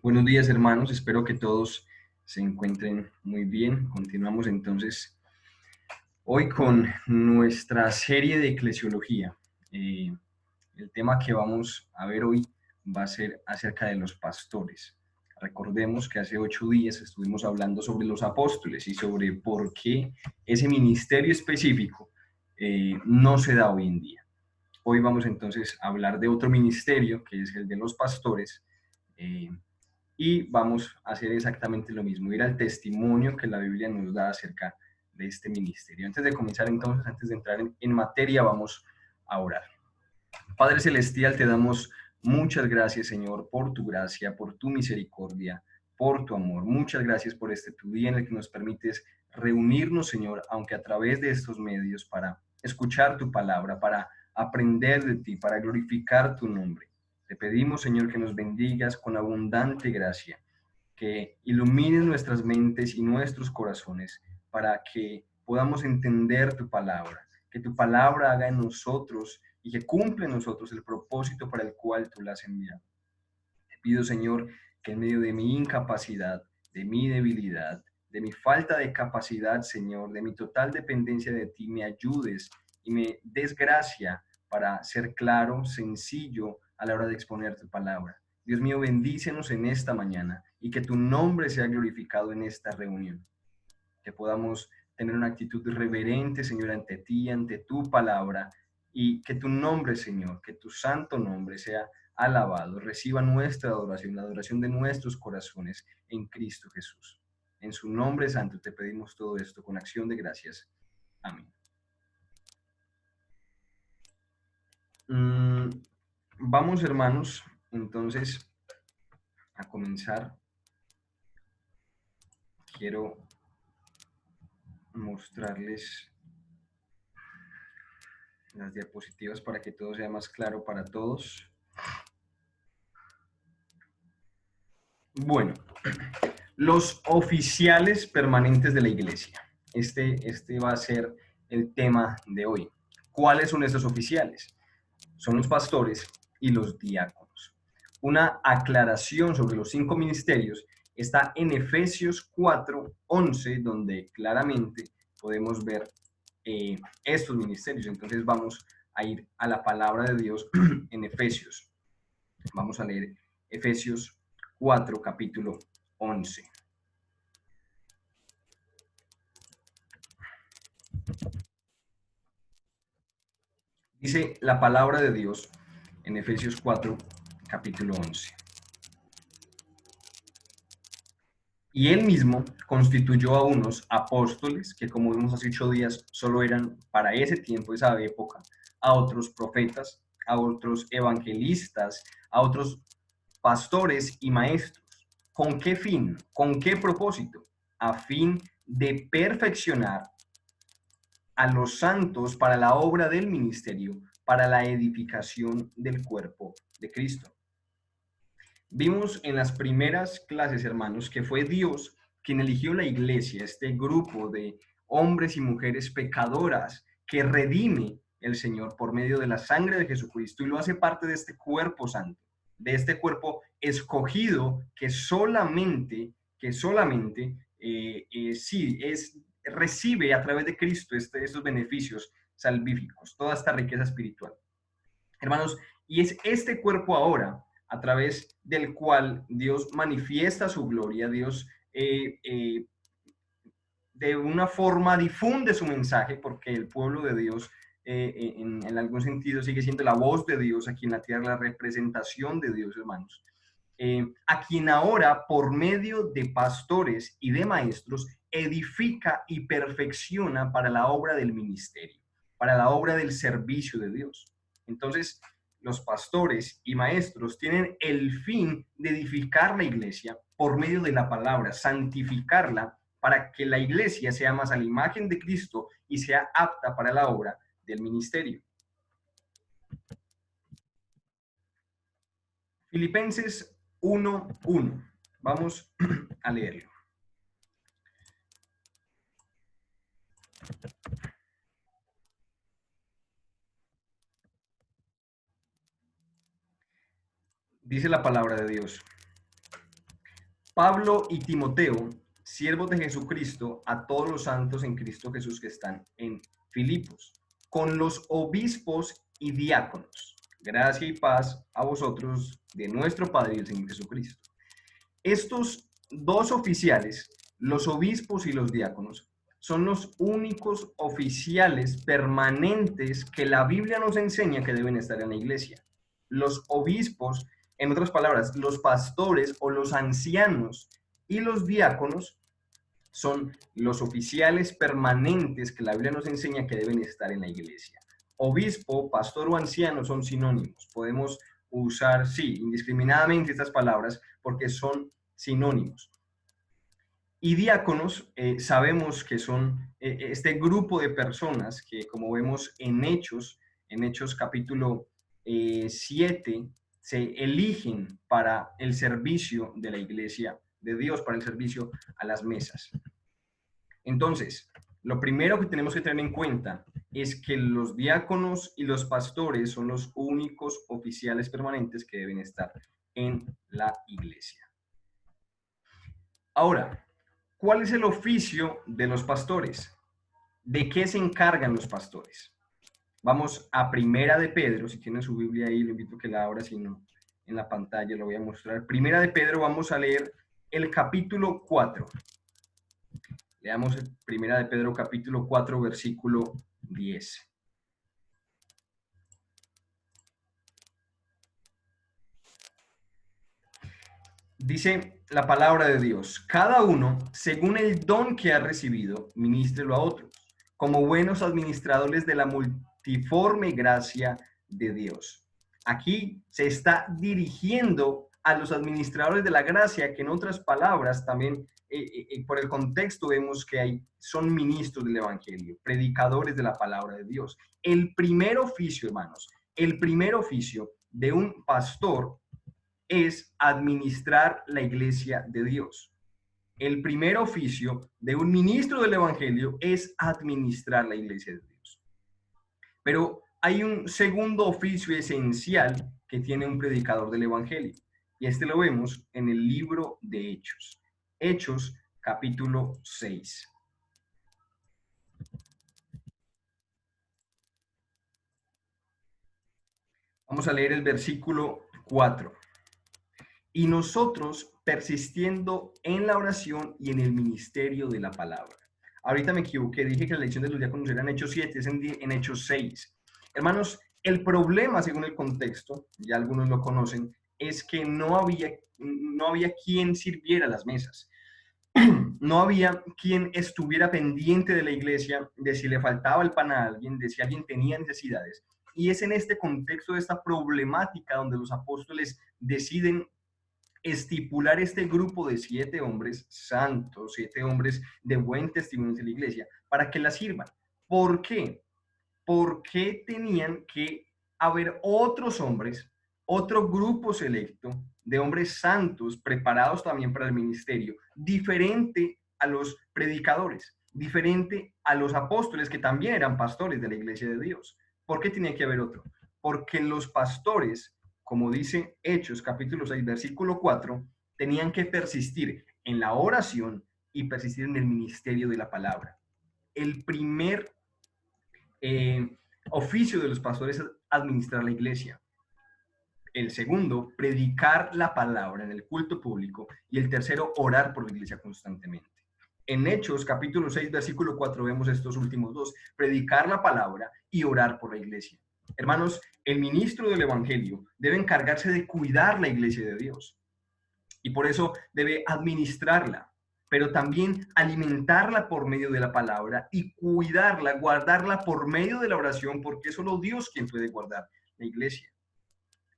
Buenos días, hermanos. Espero que todos se encuentren muy bien. Continuamos entonces hoy con nuestra serie de eclesiología. El tema que vamos a ver hoy va a ser acerca de los pastores. Recordemos que hace 8 días estuvimos hablando sobre los apóstoles y sobre por qué ese ministerio específico no se da hoy en día. Hoy vamos entonces a hablar de otro ministerio, que es el de los pastores, y vamos a hacer exactamente lo mismo, ir al testimonio que la Biblia nos da acerca de este ministerio. Antes de comenzar entonces, antes de entrar en materia, vamos a orar. Padre Celestial, te damos muchas gracias, Señor, por tu gracia, por tu misericordia, por tu amor. Muchas gracias por este tu día en el que nos permites reunirnos, Señor, aunque a través de estos medios, para escuchar tu palabra, para aprender de ti, para glorificar tu nombre. Te pedimos, Señor, que nos bendigas con abundante gracia, que ilumines nuestras mentes y nuestros corazones para que podamos entender tu palabra, que tu palabra haga en nosotros y que cumpla en nosotros el propósito para el cual tú la has enviado. Te pido, Señor, que en medio de mi incapacidad, de mi debilidad, de mi falta de capacidad, Señor, de mi total dependencia de ti, me ayudes y me des gracia para ser claro, sencillo a la hora de exponer tu palabra. Dios mío, bendícenos en esta mañana y que tu nombre sea glorificado en esta reunión. Que podamos tener una actitud reverente, Señor, ante ti, ante tu palabra, y que tu nombre, Señor, que tu santo nombre sea alabado, reciba nuestra adoración, la adoración de nuestros corazones en Cristo Jesús. En su nombre santo te pedimos todo esto con acción de gracias. Amén. Vamos, hermanos, entonces a comenzar. Quiero mostrarles las diapositivas para que todo sea más claro para todos. Bueno, los oficiales permanentes de la iglesia. Este va a ser el tema de hoy. ¿Cuáles son esos oficiales? Son los pastores y los diáconos. Una aclaración sobre los 5 ministerios está en Efesios 4:11, donde claramente podemos ver estos ministerios. Entonces vamos a ir a la palabra de Dios en Efesios. Vamos a leer Efesios 4, capítulo 11. Dice la palabra de Dios en Efesios 4, capítulo 11. Y él mismo constituyó a unos apóstoles, que como vimos hace 8 días, solo eran para ese tiempo, esa época, a otros profetas, a otros evangelistas, a otros pastores y maestros. ¿Con qué fin? ¿Con qué propósito? A fin de perfeccionar a los santos para la obra del ministerio, para la edificación del cuerpo de Cristo. Vimos en las primeras clases, hermanos, que fue Dios quien eligió la iglesia, este grupo de hombres y mujeres pecadoras que redime el Señor por medio de la sangre de Jesucristo y lo hace parte de este cuerpo santo, de este cuerpo escogido que recibe a través de Cristo estos beneficios salvíficos, toda esta riqueza espiritual. Hermanos, y es este cuerpo ahora a través del cual Dios manifiesta su gloria, Dios de una forma difunde su mensaje, porque el pueblo de Dios en algún sentido sigue siendo la voz de Dios aquí en la tierra, la representación de Dios, hermanos. A quien ahora, por medio de pastores y de maestros, edifica y perfecciona para la obra del ministerio, para la obra del servicio de Dios. Entonces, los pastores y maestros tienen el fin de edificar la iglesia por medio de la palabra, santificarla para que la iglesia sea más a la imagen de Cristo y sea apta para la obra del ministerio. Filipenses 1:1. Vamos a leerlo. Dice la palabra de Dios: Pablo y Timoteo, siervos de Jesucristo, a todos los santos en Cristo Jesús que están en Filipos, con los obispos y diáconos. Gracia y paz a vosotros de nuestro Padre y el Señor Jesucristo. Estos dos oficiales, los obispos y los diáconos, son los únicos oficiales permanentes que la Biblia nos enseña que deben estar en la iglesia. Los obispos, en otras palabras, los pastores o los ancianos y los diáconos son los oficiales permanentes que la Biblia nos enseña que deben estar en la iglesia. Obispo, pastor o anciano son sinónimos. Podemos usar, sí, indiscriminadamente estas palabras porque son sinónimos. Y diáconos, sabemos que son este grupo de personas que, como vemos en Hechos capítulo 7, se eligen para el servicio de la iglesia de Dios, para el servicio a las mesas. Entonces, lo primero que tenemos que tener en cuenta es que los diáconos y los pastores son los únicos oficiales permanentes que deben estar en la iglesia. Ahora, ¿cuál es el oficio de los pastores? ¿De qué se encargan los pastores? Vamos a Primera de Pedro, si tienen su Biblia ahí, lo invito a que la abra, si no, en la pantalla lo voy a mostrar. Primera de Pedro, vamos a leer el capítulo 4. Leamos Primera de Pedro, capítulo 4, versículo 10. Dice la palabra de Dios: cada uno, según el don que ha recibido, ministrelo a otros, como buenos administradores de la multiforme gracia de Dios. Aquí se está dirigiendo a los administradores de la gracia, que en otras palabras también, por el contexto, vemos que son ministros del evangelio, predicadores de la palabra de Dios. El primer oficio, hermanos, el primer oficio de un pastor es administrar la iglesia de Dios. El primer oficio de un ministro del evangelio es administrar la iglesia de Dios. Pero hay un segundo oficio esencial que tiene un predicador del evangelio, y este lo vemos en el libro de Hechos. Hechos, capítulo 6. Vamos a leer el versículo 4. Y nosotros persistiendo en la oración y en el ministerio de la palabra. Ahorita me equivoqué, dije que la lección de los diáconos era en Hechos 7, es en Hechos 6. Hermanos, el problema, según el contexto, ya algunos lo conocen, es que no había quien sirviera las mesas. No había quien estuviera pendiente de la iglesia, de si le faltaba el pan a alguien, de si alguien tenía necesidades. Y es en este contexto de esta problemática donde los apóstoles deciden estipular este grupo de 7 hombres santos, 7 hombres de buen testimonio de la iglesia, para que la sirvan. ¿Por qué? Porque tenían que haber otros hombres, otro grupo selecto de hombres santos preparados también para el ministerio, diferente a los predicadores, diferente a los apóstoles que también eran pastores de la iglesia de Dios. ¿Por qué tenía que haber otro? Porque los pastores, como dice Hechos capítulo 6, versículo 4, tenían que persistir en la oración y persistir en el ministerio de la palabra. El primer oficio de los pastores es administrar la iglesia. El segundo, predicar la palabra en el culto público. Y el tercero, orar por la iglesia constantemente. En Hechos capítulo 6, versículo 4 vemos estos últimos dos: predicar la palabra y orar por la iglesia. Hermanos, el ministro del evangelio debe encargarse de cuidar la iglesia de Dios, y por eso debe administrarla, pero también alimentarla por medio de la palabra y cuidarla, guardarla por medio de la oración, porque es solo Dios quien puede guardar la iglesia.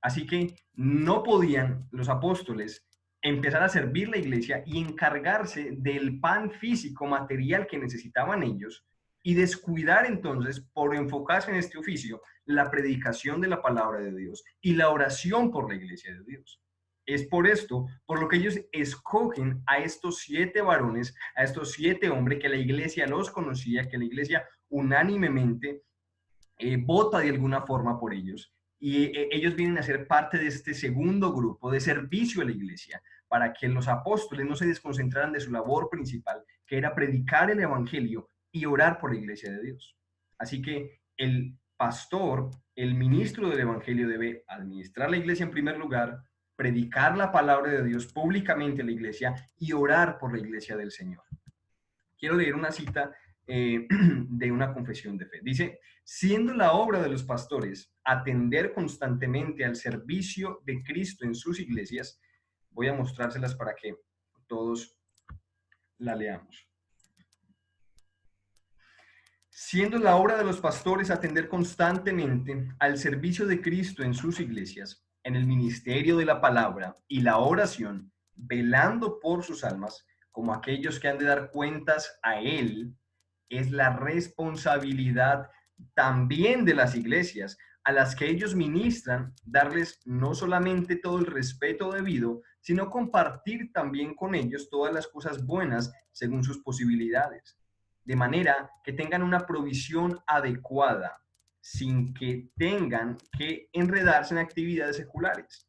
Así que no podían los apóstoles empezar a servir la iglesia y encargarse del pan físico, material que necesitaban ellos, y descuidar entonces, por enfocarse en este oficio, la predicación de la palabra de Dios y la oración por la iglesia de Dios. Es por esto, por lo que ellos escogen a estos 7 varones, a estos 7 hombres que la iglesia los conocía, que la iglesia unánimemente vota de alguna forma por ellos. y ellos vienen a ser parte de este segundo grupo de servicio a la iglesia, para que los apóstoles no se desconcentraran de su labor principal, que era predicar el evangelio y orar por la iglesia de Dios. Así que el pastor, el ministro del evangelio, debe administrar la iglesia en primer lugar, predicar la palabra de Dios públicamente a la iglesia y orar por la iglesia del Señor. Quiero leer una cita de una confesión de fe. Dice, siendo la obra de los pastores atender constantemente al servicio de Cristo en sus iglesias, voy a mostrárselas para que todos la leamos. Siendo la obra de los pastores atender constantemente al servicio de Cristo en sus iglesias, en el ministerio de la palabra y la oración, velando por sus almas, como aquellos que han de dar cuentas a Él, es la responsabilidad también de las iglesias a las que ellos ministran, darles no solamente todo el respeto debido, sino compartir también con ellos todas las cosas buenas según sus posibilidades, de manera que tengan una provisión adecuada, sin que tengan que enredarse en actividades seculares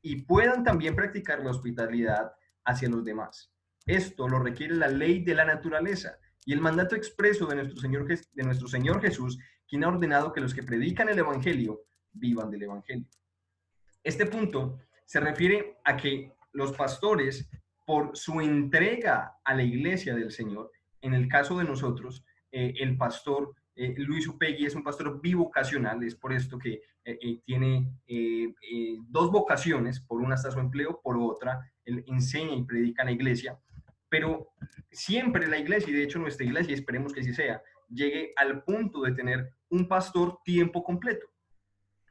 y puedan también practicar la hospitalidad hacia los demás. Esto lo requiere la ley de la naturaleza y el mandato expreso de nuestro Señor Jesús, quien ha ordenado que los que predican el Evangelio vivan del Evangelio. Este punto se refiere a que los pastores, por su entrega a la iglesia del Señor, en el caso de nosotros, el pastor Luis Upegui es un pastor bivocacional, es por esto que tiene dos vocaciones, por una está su empleo, por otra él enseña y predica en la iglesia, pero siempre la iglesia, y de hecho nuestra iglesia, esperemos que así sea, llegue al punto de tener un pastor tiempo completo.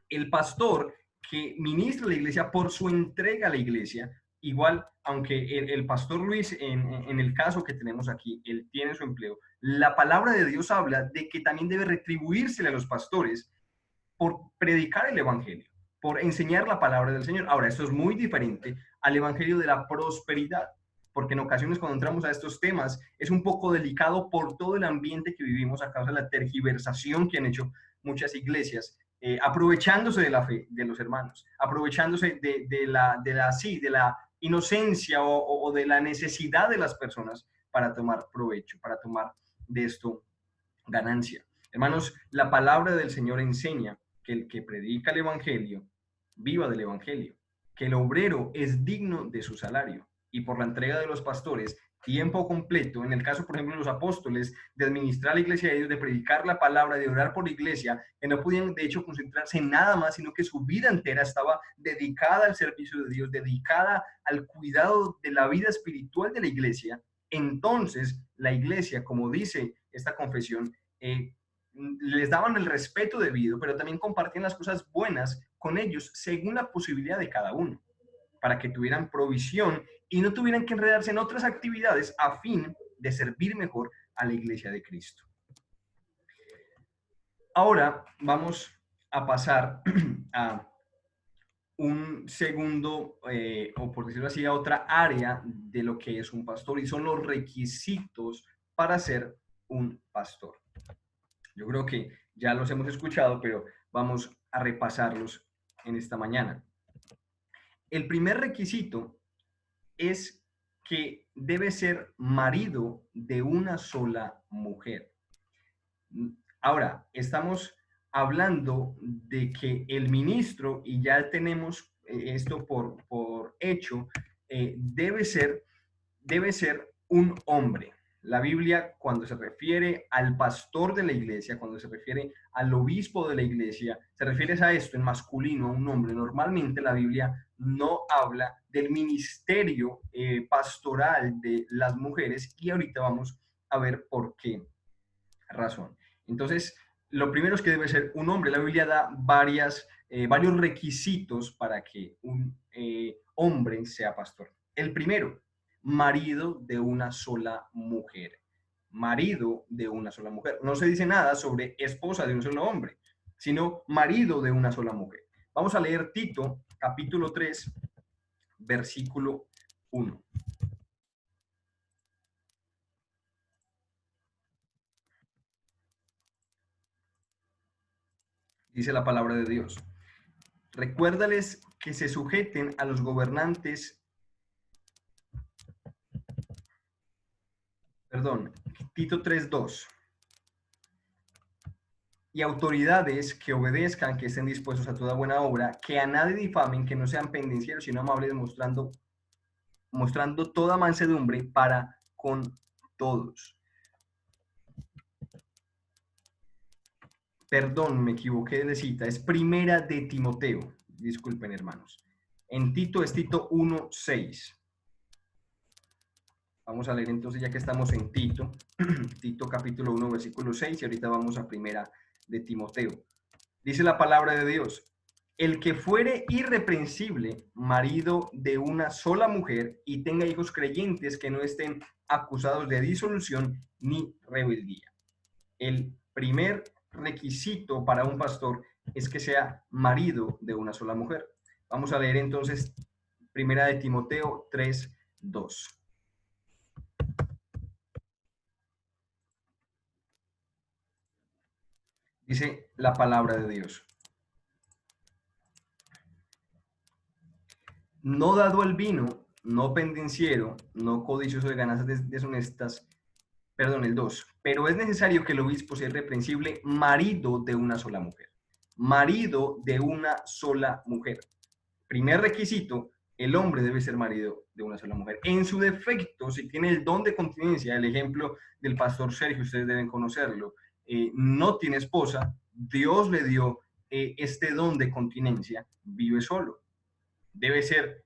El pastor que ministra la iglesia por su entrega a la iglesia, igual, aunque el pastor Luis, en el caso que tenemos aquí, él tiene su empleo, la palabra de Dios habla de que también debe retribuírsele a los pastores por predicar el evangelio, por enseñar la palabra del Señor. Ahora, esto es muy diferente al evangelio de la prosperidad, porque en ocasiones cuando entramos a estos temas es un poco delicado por todo el ambiente que vivimos a causa de la tergiversación que han hecho muchas iglesias, aprovechándose de la fe de los hermanos, aprovechándose de la inocencia o de la necesidad de las personas para tomar provecho, para tomar de esto ganancia. Hermanos, la palabra del Señor enseña que el que predica el Evangelio viva del Evangelio, que el obrero es digno de su salario y por la entrega de los pastores tiempo completo, en el caso, por ejemplo, de los apóstoles, de administrar la iglesia de Dios, de predicar la palabra, de orar por la iglesia, que no podían de hecho concentrarse en nada más, sino que su vida entera estaba dedicada al servicio de Dios, dedicada al cuidado de la vida espiritual de la iglesia. Entonces, la iglesia, como dice esta confesión, les daban el respeto debido, pero también compartían las cosas buenas con ellos según la posibilidad de cada uno, para que tuvieran provisión y no tuvieran que enredarse en otras actividades a fin de servir mejor a la iglesia de Cristo. Ahora vamos a pasar a un segundo, o por decirlo así, a otra área de lo que es un pastor y son los requisitos para ser un pastor. Yo creo que ya los hemos escuchado, pero vamos a repasarlos en esta mañana. El primer requisito es que debe ser marido de una sola mujer. Ahora, estamos hablando de que el ministro, y ya tenemos esto por hecho, debe ser un hombre. La Biblia, cuando se refiere al pastor de la iglesia, cuando se refiere al obispo de la iglesia, se refiere a esto en masculino, a un hombre. Normalmente la Biblia no habla del ministerio pastoral de las mujeres y ahorita vamos a ver por qué razón. Entonces, lo primero es que debe ser un hombre. La Biblia da varios requisitos para que un hombre sea pastor. El primero, marido de una sola mujer. Marido de una sola mujer. No se dice nada sobre esposa de un solo hombre, sino marido de una sola mujer. Vamos a leer Tito, capítulo 3, versículo 1. Dice la palabra de Dios. Recuérdales que se sujeten a los gobernantes, Tito 3:2, y autoridades que obedezcan, que estén dispuestos a toda buena obra, que a nadie difamen, que no sean pendencieros, sino amables, mostrando toda mansedumbre para con todos. Perdón, me equivoqué de cita, es primera de Timoteo, disculpen hermanos. En Tito es Tito 1:6. Vamos a leer entonces, ya que estamos en Tito, Tito capítulo 1, versículo 6, y ahorita vamos a primera de Timoteo. Dice la palabra de Dios: el que fuere irreprensible, marido de una sola mujer, y tenga hijos creyentes que no estén acusados de disolución ni rebeldía. El primer requisito para un pastor es que sea marido de una sola mujer. Vamos a leer entonces primera de Timoteo 3:2. Dice la palabra de Dios: no dado al vino, no pendenciero, no codicioso de ganancias deshonestas. Perdón, el 2. Pero es necesario que el obispo sea irreprensible, marido de una sola mujer. Marido de una sola mujer. Primer requisito: el hombre debe ser marido de una sola mujer. En su defecto, si tiene el don de continencia, el ejemplo del pastor Sergio, ustedes deben conocerlo, no tiene esposa, Dios le dio este don de continencia, vive solo. Debe ser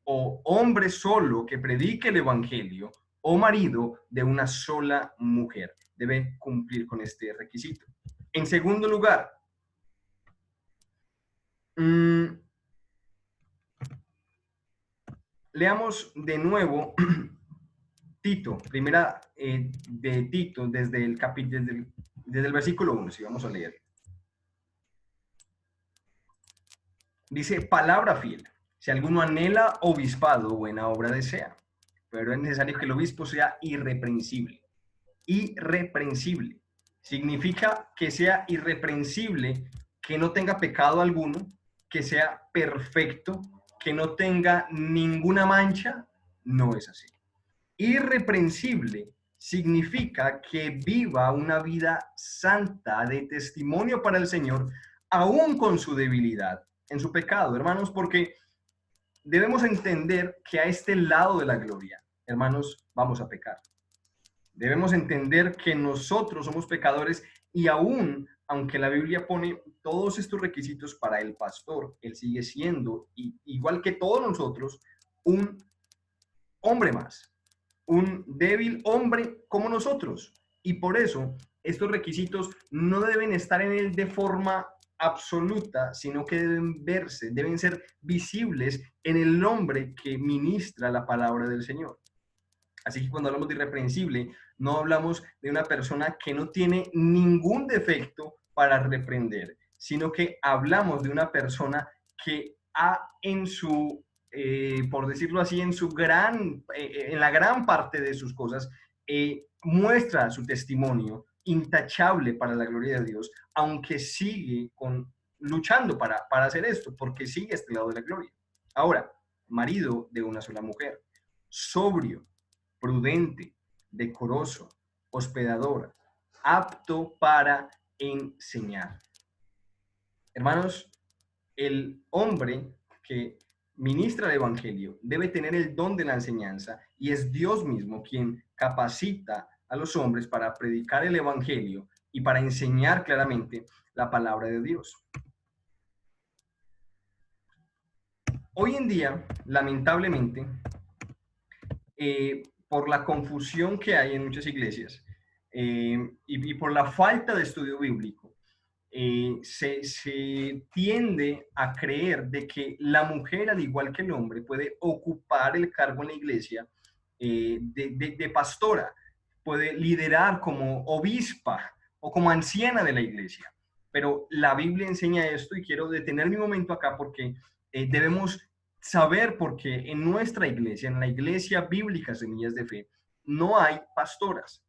o hombre solo que predique el evangelio, o marido de una sola mujer. Debe cumplir con este requisito. En segundo lugar, leamos de nuevo Tito, primera de Tito, desde el versículo 1, si vamos a leer. Dice: palabra fiel. Si alguno anhela obispado, buena obra desea, pero es necesario que el obispo sea irreprensible. Irreprensible significa que sea irreprensible, que no tenga pecado alguno, que sea perfecto, que no tenga ninguna mancha. No es así. Irreprensible significa que viva una vida santa de testimonio para el Señor, aún con su debilidad, en su pecado, hermanos, porque debemos entender que a este lado de la gloria, hermanos, vamos a pecar. Debemos entender que nosotros somos pecadores, y aún, aunque la Biblia pone todos estos requisitos para el pastor, él sigue siendo, igual que todos nosotros, un hombre más, un débil hombre como nosotros. Y por eso estos requisitos no deben estar en él de forma absoluta, sino que deben verse, deben ser visibles en el hombre que ministra la palabra del Señor. Así que cuando hablamos de irreprensible, no hablamos de una persona que no tiene ningún defecto para reprender, sino que hablamos de una persona que ha en su, por decirlo así, en la gran parte de sus cosas, muestra su testimonio intachable para la gloria de Dios, aunque sigue luchando para hacer esto, porque sigue a este lado de la gloria. Ahora, marido de una sola mujer, sobrio, prudente, decoroso, hospedador, apto para enseñar. Hermanos, el hombre que ministra el evangelio debe tener el don de la enseñanza, y es Dios mismo quien capacita a los hombres para predicar el evangelio y para enseñar claramente la palabra de Dios. Hoy en día, lamentablemente, por la confusión que hay en muchas iglesias y por la falta de estudio bíblico, se tiende a creer de que la mujer, al igual que el hombre, puede ocupar el cargo en la iglesia de pastora, puede liderar como obispa o como anciana de la iglesia. Pero la Biblia enseña esto, y quiero detener mi momento acá porque debemos saber por qué en nuestra iglesia, en la iglesia bíblica Semillas de Fe, no hay pastoras.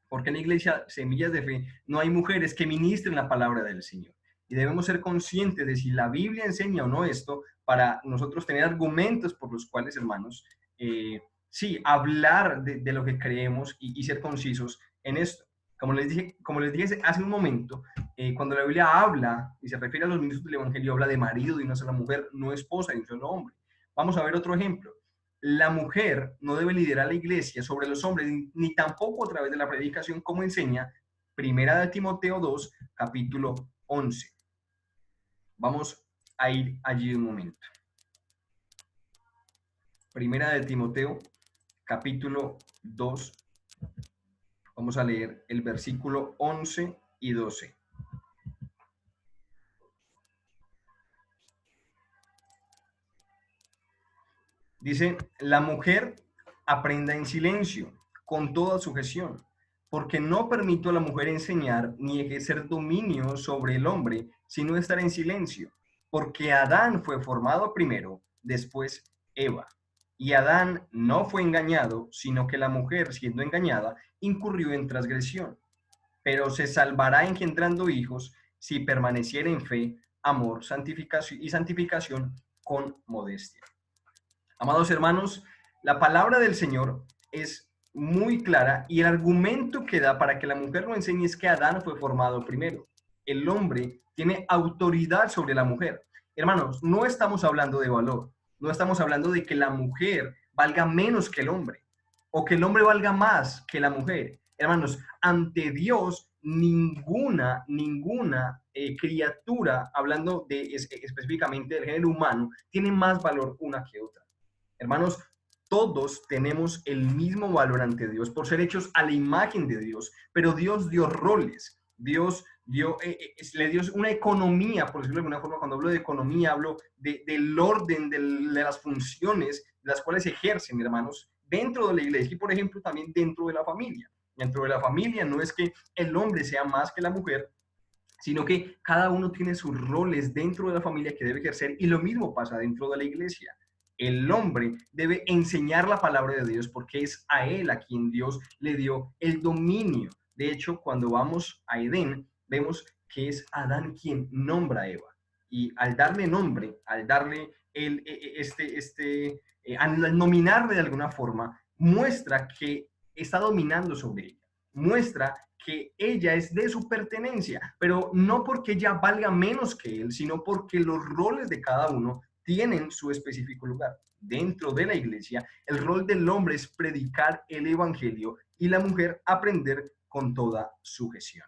Porque en la iglesia Semillas de Fe no hay mujeres que ministren la palabra del Señor. y debemos ser conscientes de si la Biblia enseña o no esto para nosotros tener argumentos por los cuales, hermanos, sí, hablar de lo que creemos y ser concisos en esto. Como les dije hace un momento, cuando la Biblia habla y se refiere a los ministros del Evangelio, habla de marido de una sola mujer, no esposa de un solo hombre. Vamos a ver otro ejemplo. La mujer no debe liderar la iglesia sobre los hombres, ni tampoco a través de la predicación, como enseña Primera de Timoteo 2, capítulo 11. Vamos a ir allí un momento. Primera de Timoteo, capítulo 2. Vamos a leer el versículo 11 y 12. Dice, la mujer aprenda en silencio, con toda sujeción, porque no permito a la mujer enseñar ni ejercer dominio sobre el hombre, sino estar en silencio, porque Adán fue formado primero, después Eva. Y Adán no fue engañado, sino que la mujer, siendo engañada, incurrió en transgresión. Pero se salvará engendrando hijos si permaneciera en fe, amor, santificación con modestia. Amados hermanos, la palabra del Señor es muy clara y el argumento que da para que la mujer lo enseñe es que Adán fue formado primero. El hombre tiene autoridad sobre la mujer. Hermanos, no estamos hablando de valor, no estamos hablando de que la mujer valga menos que el hombre o que el hombre valga más que la mujer. Hermanos, ante Dios, ninguna criatura, hablando específicamente del género humano, tiene más valor una que otra. Hermanos, todos tenemos el mismo valor ante Dios por ser hechos a la imagen de Dios, pero Dios dio roles, Dios le dio una economía, por decirlo de alguna forma. Cuando hablo de economía, hablo del orden de las funciones de las cuales ejercen, hermanos, dentro de la iglesia y, por ejemplo, también dentro de la familia. Dentro de la familia no es que el hombre sea más que la mujer, sino que cada uno tiene sus roles dentro de la familia que debe ejercer, y lo mismo pasa dentro de la iglesia. El hombre debe enseñar la palabra de Dios porque es a él a quien Dios le dio el dominio. De hecho, cuando vamos a Edén, vemos que es Adán quien nombra a Eva. Y al darle nombre, al darle al nominarle de alguna forma, muestra que está dominando sobre ella. Muestra que ella es de su pertenencia, pero no porque ella valga menos que él, sino porque los roles de cada uno tienen su específico lugar. Dentro de la iglesia, el rol del hombre es predicar el evangelio y la mujer aprender con toda sujeción.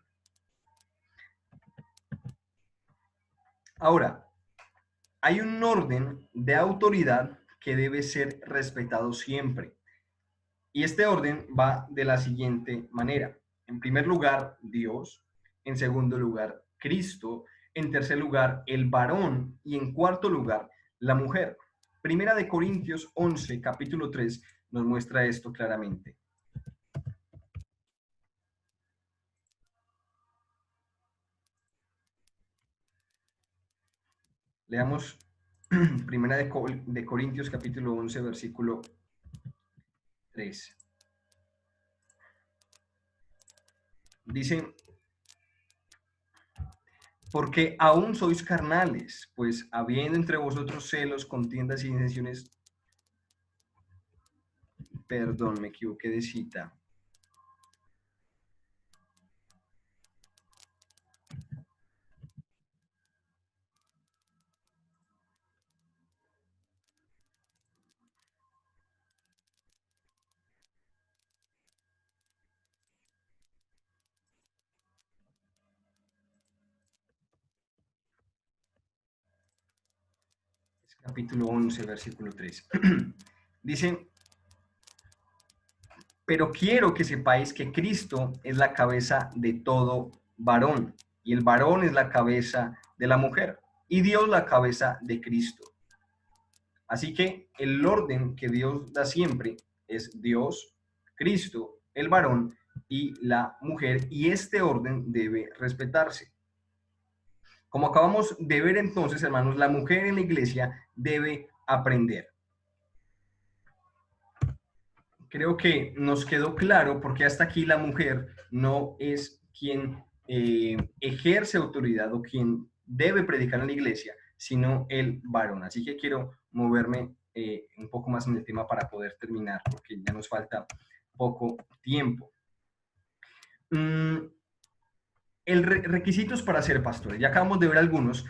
Ahora, hay un orden de autoridad que debe ser respetado siempre. Y este orden va de la siguiente manera. En primer lugar, Dios. En segundo lugar, Cristo. En tercer lugar, el varón. Y en cuarto lugar, la mujer. Primera de Corintios 11, capítulo 3, nos muestra esto claramente. Leamos Primera de Corintios, capítulo 11, versículo 3. Dice, porque aún sois carnales, pues habiendo entre vosotros celos, contiendas y disensiones. Perdón, me equivoqué de cita. Capítulo 11, versículo 3. Dice, pero quiero que sepáis que Cristo es la cabeza de todo varón, y el varón es la cabeza de la mujer, y Dios la cabeza de Cristo. Así que el orden que Dios da siempre es Dios, Cristo, el varón y la mujer, y este orden debe respetarse. Como acabamos de ver entonces, hermanos, la mujer en la iglesia debe aprender. Creo que nos quedó claro porque hasta aquí la mujer no es quien ejerce autoridad o quien debe predicar en la iglesia, sino el varón. Así que quiero moverme un poco más en el tema para poder terminar, porque ya nos falta poco tiempo. Requisitos para ser pastores. Ya acabamos de ver algunos,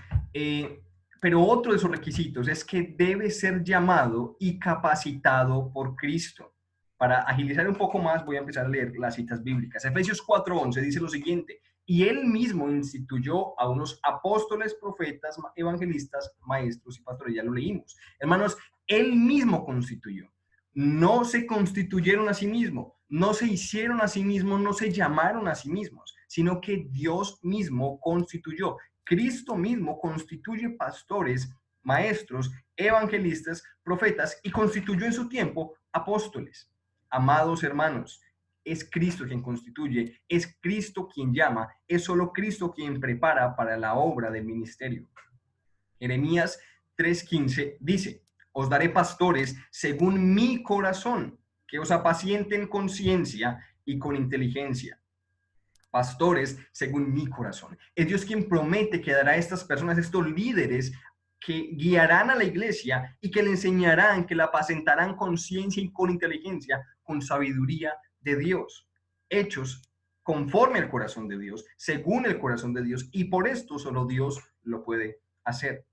pero otro de esos requisitos es que debe ser llamado y capacitado por Cristo. Para agilizar un poco más, voy a empezar a leer las citas bíblicas. Efesios 4:11 dice lo siguiente: y él mismo instituyó a unos apóstoles, profetas, evangelistas, maestros y pastores. Ya lo leímos. Hermanos, él mismo constituyó. No se constituyeron a sí mismos, no se hicieron a sí mismos, no se llamaron a sí mismos, sino que Dios mismo constituyó. Cristo mismo constituye pastores, maestros, evangelistas, profetas y constituyó en su tiempo apóstoles. Amados hermanos, es Cristo quien constituye, es Cristo quien llama, es solo Cristo quien prepara para la obra del ministerio. Jeremías 3:15 dice: os daré pastores según mi corazón, que os apacienten con ciencia y con inteligencia. Pastores según mi corazón. Es Dios quien promete que dará a estas personas, estos líderes, que guiarán a la iglesia y que le enseñarán, que la apacentarán con ciencia y con inteligencia, con sabiduría de Dios. Hechos conforme al corazón de Dios, según el corazón de Dios, y por esto solo Dios lo puede hacer.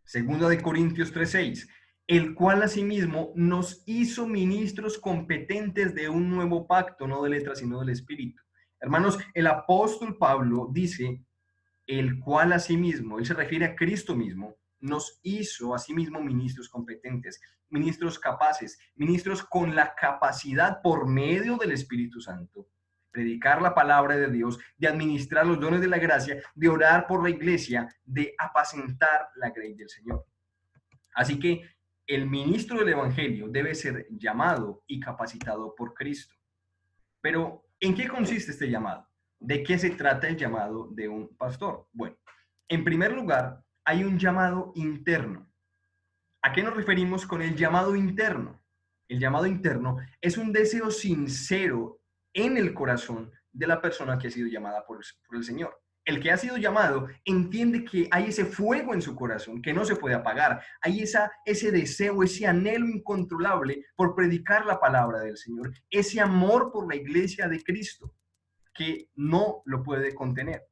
Segunda de Corintios 3:6, el cual asimismo nos hizo ministros competentes de un nuevo pacto, no de letras, sino del Espíritu. Hermanos, el apóstol Pablo dice, el cual asimismo, él se refiere a Cristo mismo, nos hizo asimismo ministros competentes, ministros capaces, ministros con la capacidad por medio del Espíritu Santo, predicar la palabra de Dios, de administrar los dones de la gracia, de orar por la iglesia, de apacentar la grey del Señor. Así que el ministro del Evangelio debe ser llamado y capacitado por Cristo. Pero, ¿en qué consiste este llamado? ¿De qué se trata el llamado de un pastor? Bueno, en primer lugar, hay un llamado interno. ¿A qué nos referimos con el llamado interno? El llamado interno es un deseo sincero en el corazón de la persona que ha sido llamada por el Señor. El que ha sido llamado entiende que hay ese fuego en su corazón que no se puede apagar. Hay ese deseo, ese anhelo incontrolable por predicar la palabra del Señor. Ese amor por la iglesia de Cristo que no lo puede contener.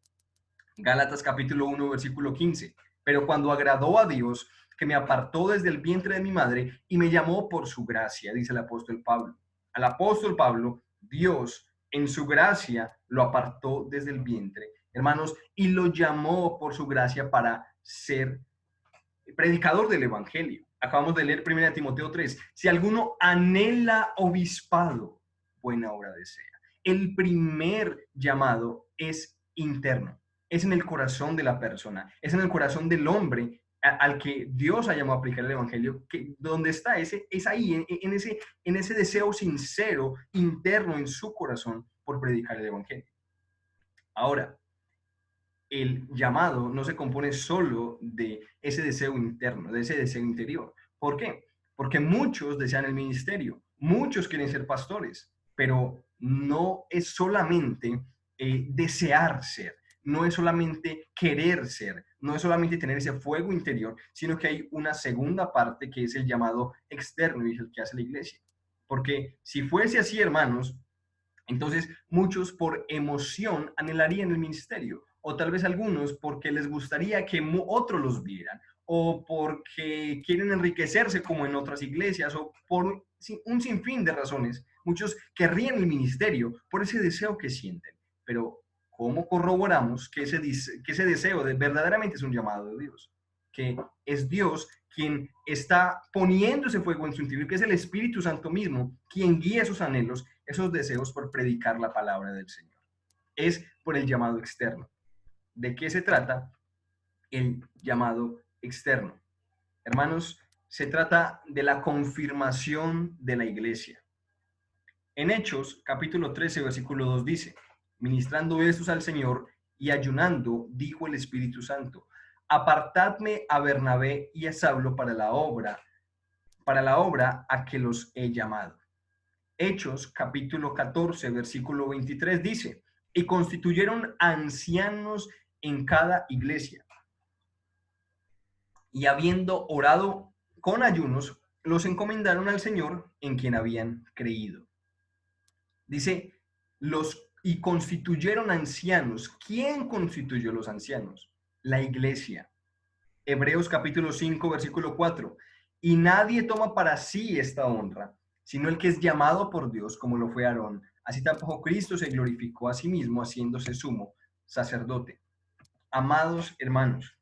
Gálatas capítulo 1, versículo 15. Pero cuando agradó a Dios, que me apartó desde el vientre de mi madre y me llamó por su gracia, dice el apóstol Pablo. Al apóstol Pablo, Dios en su gracia lo apartó desde el vientre, hermanos, y lo llamó por su gracia para ser predicador del evangelio. Acabamos de leer 1 Timoteo 3. Si alguno anhela obispado, buena obra desea. El primer llamado es interno, es en el corazón de la persona, es en el corazón del hombre al que Dios ha llamado a aplicar el evangelio, que donde está es ahí, en ese deseo sincero, interno en su corazón por predicar el evangelio. Ahora, el llamado no se compone solo de ese deseo interno, de ese deseo interior. ¿Por qué? Porque muchos desean el ministerio, muchos quieren ser pastores, pero no es solamente desear ser, no es solamente querer ser, no es solamente tener ese fuego interior, sino que hay una segunda parte que es el llamado externo y es el que hace la iglesia. Porque si fuese así, hermanos, entonces muchos por emoción anhelarían el ministerio, o tal vez algunos porque les gustaría que otros los vieran, o porque quieren enriquecerse como en otras iglesias, o por un sinfín de razones. Muchos querrían el ministerio por ese deseo que sienten. Pero ¿cómo corroboramos que ese deseo verdaderamente es un llamado de Dios? Que es Dios quien está poniendo ese fuego en su interior, que es el Espíritu Santo mismo quien guía esos anhelos, esos deseos por predicar la palabra del Señor. Es por el llamado externo. ¿De qué se trata el llamado externo? Hermanos, se trata de la confirmación de la iglesia. En Hechos, capítulo 13, versículo 2 dice, ministrando estos al Señor y ayunando, dijo el Espíritu Santo, apartadme a Bernabé y a Saulo para la obra a que los he llamado. Hechos capítulo 14, versículo 23 dice, y constituyeron ancianos en cada iglesia. Y habiendo orado con ayunos, los encomendaron al Señor en quien habían creído. Dice, y constituyeron ancianos. ¿Quién constituyó los ancianos? La iglesia. Hebreos capítulo 5, versículo 4. Y nadie toma para sí esta honra, sino el que es llamado por Dios, como lo fue Aarón. Así tampoco Cristo se glorificó a sí mismo, haciéndose sumo sacerdote. Amados hermanos,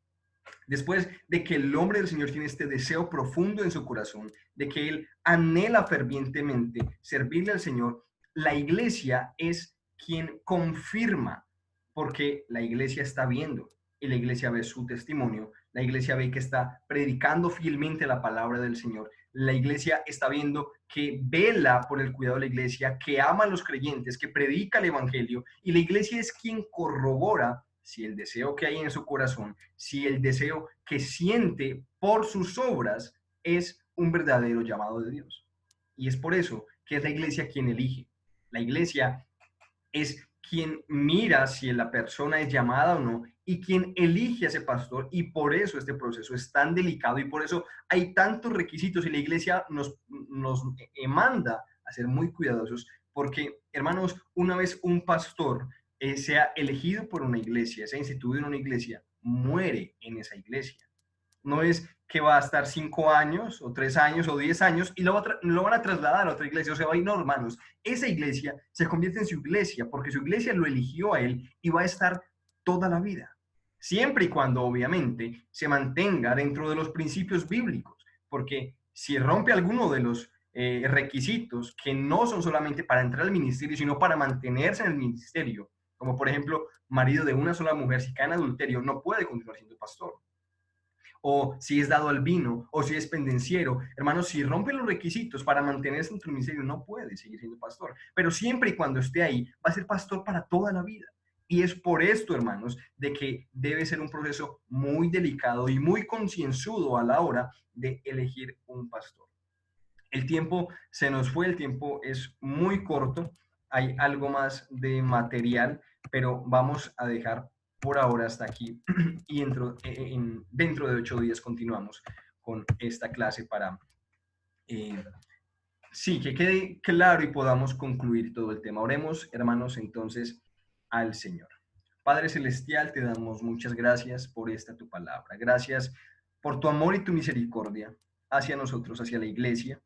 después de que el hombre del Señor tiene este deseo profundo en su corazón, de que él anhela fervientemente servirle al Señor, la iglesia es quien confirma, porque la iglesia está viendo y la iglesia ve su testimonio, la iglesia ve que está predicando fielmente la palabra del Señor, la iglesia está viendo que vela por el cuidado de la iglesia, que ama a los creyentes, que predica el evangelio, y la iglesia es quien corrobora si el deseo que hay en su corazón, si el deseo que siente por sus obras es un verdadero llamado de Dios. Y es por eso que es la iglesia quien elige. La iglesia es quien mira si la persona es llamada o no y quien elige a ese pastor, y por eso este proceso es tan delicado y por eso hay tantos requisitos, y la iglesia nos manda a ser muy cuidadosos, porque, hermanos, una vez un pastor sea elegido por una iglesia, sea instituido en una iglesia, muere en esa iglesia. No es que va a estar 5 años o 3 años o 10 años y lo van a trasladar a otra iglesia. O sea, no, hermanos, esa iglesia se convierte en su iglesia porque su iglesia lo eligió a él y va a estar toda la vida. Siempre y cuando, obviamente, se mantenga dentro de los principios bíblicos. Porque si rompe alguno de los requisitos que no son solamente para entrar al ministerio, sino para mantenerse en el ministerio, como por ejemplo, marido de una sola mujer, si cae en adulterio, no puede continuar siendo pastor. O si es dado al vino, o si es pendenciero. Hermanos, si rompe los requisitos para mantenerse en tu ministerio, no puede seguir siendo pastor. Pero siempre y cuando esté ahí, va a ser pastor para toda la vida. Y es por esto, hermanos, de que debe ser un proceso muy delicado y muy concienzudo a la hora de elegir un pastor. El tiempo se nos fue, el tiempo es muy corto. Hay algo más de material, pero vamos a dejar por ahora hasta aquí y dentro de 8 días continuamos con esta clase para sí, que quede claro y podamos concluir todo el tema. Oremos, hermanos, entonces al Señor. Padre Celestial, te damos muchas gracias por esta tu palabra. Gracias por tu amor y tu misericordia hacia nosotros, hacia la iglesia,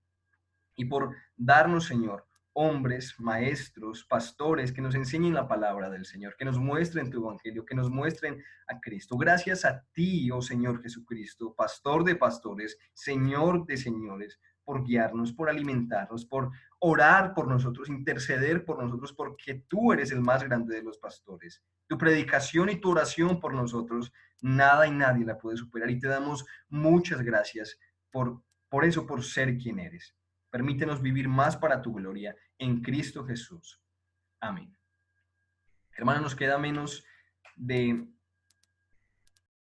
y por darnos, Señor, hombres, maestros, pastores que nos enseñen la palabra del Señor, que nos muestren tu evangelio, que nos muestren a Cristo. Gracias a ti, oh Señor Jesucristo, pastor de pastores, Señor de señores, por guiarnos, por alimentarnos, por orar por nosotros, interceder por nosotros, porque tú eres el más grande de los pastores. Tu predicación y tu oración por nosotros, nada y nadie la puede superar. Y te damos muchas gracias por eso, por ser quien eres. Permítenos vivir más para tu gloria en Cristo Jesús. Amén. Hermanos, nos queda menos de